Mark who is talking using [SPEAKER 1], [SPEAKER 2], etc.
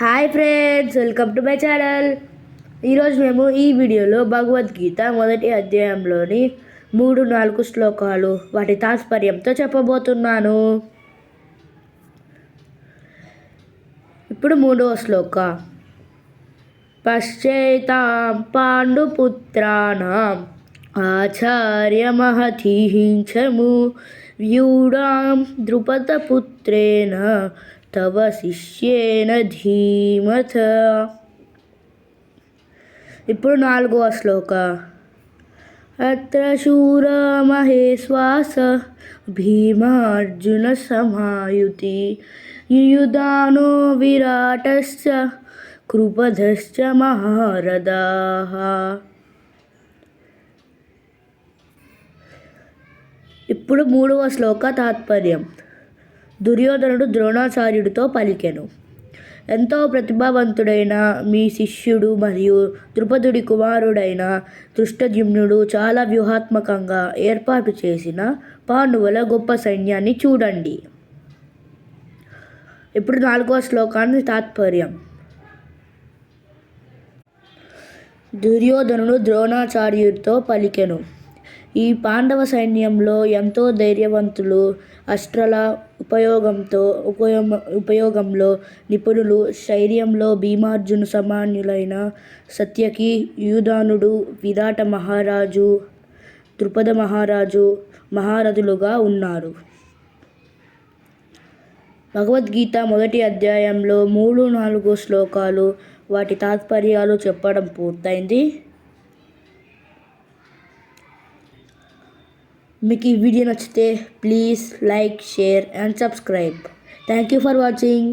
[SPEAKER 1] Hi friends, welcome to my channel. ఈరోజు మేము ఈ వీడియోలో భగవద్గీత మొదటి అధ్యాయంలోని 3-4 శ్లోకాలు వాటి తాత్పర్యంతో చెప్పబోతున్నాను. ఇప్పుడు 3వ శ్లోక. పశ్చేతాం పాండుపుత్రాణం ఆచార్యమహతిహించము వ్యూఢాం ద్రుపదపుత్రేణ తవ శిష్యేన ధీమత. ఇప్పుడు 4వ శ్లోక. అత్ర శూర మహేశ్వాస భీమార్జున సమాయుతి యుయుధానో విరాటశ్చ కృపధశ్చ మహారథాః. ఇప్పుడు 3వ శ్లోక తాత్పర్యం. దుర్యోధనుడు ద్రోణాచార్యుడితో పలికెను, ఎంతో ప్రతిభావంతుడైన మీ శిష్యుడు మరియు ద్రుపదుడి కుమారుడైన ధృష్టద్యుమ్నుడు చాలా వ్యూహాత్మకంగా ఏర్పాటు చేసిన పాండవుల గొప్ప సైన్యాన్ని చూడండి. ఇప్పుడు 4వ శ్లోకాన్ని తాత్పర్యం. దుర్యోధనుడు ద్రోణాచార్యుడితో పలికెను, ఈ పాండవ సైన్యంలో ఎంతో ధైర్యవంతులు, అస్త్రాల ఉపయోగంలో నిపుణులు, శౌర్యంలో భీమార్జున సమానులైన సత్యకి, యుయుధానుడు, విరాట మహారాజు, ద్రుపద మహారాజు మహారథులుగా ఉన్నారు. భగవద్గీత మొదటి అధ్యాయంలో 3-4 శ్లోకాలు వాటి తాత్పర్యాలు చెప్పడం పూర్తయింది. మీకు ఈ వీడియో నచ్చితే please like, share and subscribe. Thank you for watching.